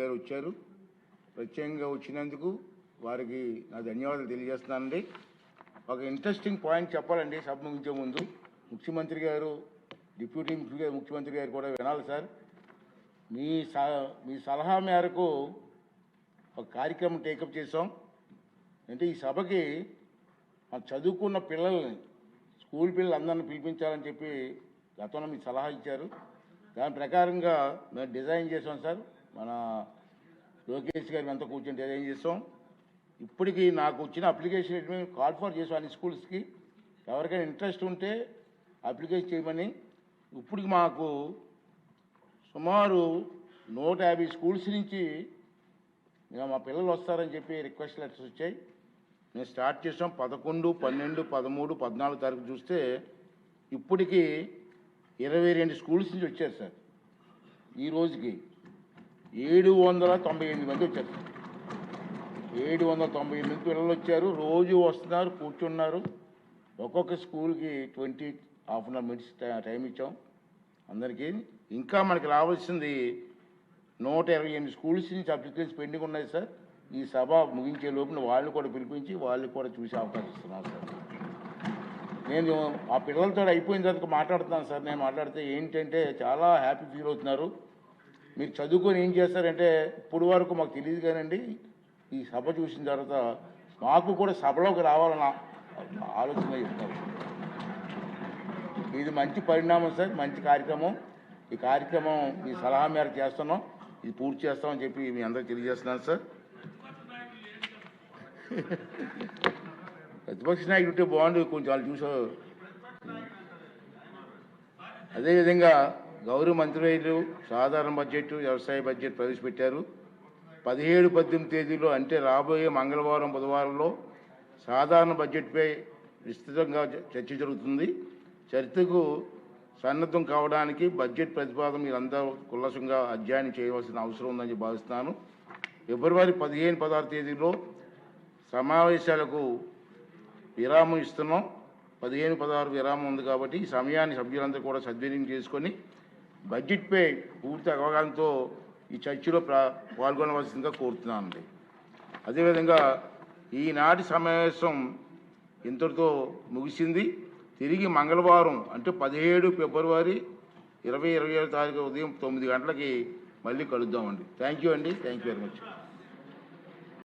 గారు వచ్చారు. ప్రత్యేకంగా వచ్చినందుకు వారికి నా ధన్యవాదాలు తెలియజేస్తున్నానండి. ఒక ఇంట్రెస్టింగ్ పాయింట్ చెప్పాలండి సభ ముగించే ముందు. ముఖ్యమంత్రి గారు, డిప్యూటీ ముఖ్యమంత్రి గారు కూడా వినాలి సార్. మీ సలహా మేరకు ఒక కార్యక్రమం టేకప్ చేసాం. అంటే ఈ సభకి చదువుకున్న పిల్లల్ని, స్కూల్ పిల్లలందరినీ పిలిపించాలని చెప్పి గతంలో మీకు సలహా ఇచ్చారు. దాని ప్రకారంగా మేము డిజైన్ చేసాం సార్. మన లోకేష్ గారి అంతా కూర్చొని డిజైన్ చేసాం. ఇప్పటికీ నాకు వచ్చిన అప్లికేషన్ కాల్ ఫర్ చేసాం అన్ని స్కూల్స్కి. ఎవరికైనా ఇంట్రెస్ట్ ఉంటే అప్లికేషన్ చేయమని. ఇప్పటికి మాకు సుమారు 150 స్కూల్స్ నుంచి మా పిల్లలు వస్తారని చెప్పి రిక్వెస్ట్ లెటర్స్ వచ్చాయి. మేము స్టార్ట్ చేసాం 11, 12, 13, 14 తారీఖు చూస్తే ఇప్పటికీ 22 స్కూల్స్ నుంచి వచ్చారు సార్. ఈ రోజుకి 798 మంది వచ్చారు సార్. 798 పిల్లలు వచ్చారు. రోజు వస్తున్నారు, కూర్చున్నారు. ఒక్కొక్క స్కూల్కి 20 half an hour minutes time ఇచ్చాం అందరికీ. ఇంకా మనకి రావాల్సింది 128 స్కూల్స్ నుంచి అప్లికేషన్స్ పెండింగ్ ఉన్నాయి సార్. ఈ సభ ముగించే లోపున వాళ్ళని కూడా పిలిపించి వాళ్ళని కూడా చూసే అవకాశం ఇస్తున్నాను సార్. నేను ఆ పిల్లలతో అయిపోయిన తర్వాత మాట్లాడుతున్నాను సార్. నేను మాట్లాడితే ఏంటంటే చాలా హ్యాపీ ఫీల్ అవుతున్నారు. మీరు చదువుకొని ఏం చేస్తారంటే ఇప్పుడు వరకు మాకు తెలియదు కానండి, ఈ సభ చూసిన తర్వాత మాకు కూడా సభలోకి రావాలన్న ఆలోచన చెప్తారు. ఇది మంచి పరిణామం సార్, మంచి కార్యక్రమం. ఈ కార్యక్రమం మీ సలహా మేరకు చేస్తున్నాం, ఇది పూర్తి చేస్తామని చెప్పి మీ అందరికి తెలియజేస్తున్నాను సార్. ప్రతిపక్ష నాయకుడు ఉంటే బాగుండు, కొంచెం వాళ్ళు చూసారు. అదేవిధంగా గౌరవ మంత్రివర్యులు సాధారణ బడ్జెట్, వ్యవసాయ బడ్జెట్ ప్రవేశపెట్టారు. 17, 18 తేదీలో అంటే రాబోయే మంగళవారం, బుధవారంలో సాధారణ బడ్జెట్పై విస్తృతంగా చర్చ జరుగుతుంది. చర్చకు సన్నద్ధం కావడానికి బడ్జెట్ ప్రతిపాదన మీరందరూ కుల్లసంగా అధ్యయనం చేయవలసిన అవసరం ఉందని భావిస్తున్నాను. ఫిబ్రవరి 15, 16 తేదీలో సమావేశాలకు విరామం ఇస్తున్నాం. 15, 16 విరామం ఉంది కాబట్టి ఈ సమయాన్ని సభ్యులందరూ కూడా సద్వినియోగం చేసుకొని బడ్జెట్పై పూర్తి అవగాహనతో ఈ చర్చలో పాల్గొనవలసిందిగా కోరుతున్నానండి. అదేవిధంగా ఈనాటి సమావేశం ఇంతటితో ముగిసింది. తిరిగి మంగళవారం అంటే 17 ఫిబ్రవరి 2027 తారీఖు ఉదయం 9 గంటలకి మళ్ళీ కలుద్దామండి. థ్యాంక్ యూ అండి. Thank you very much.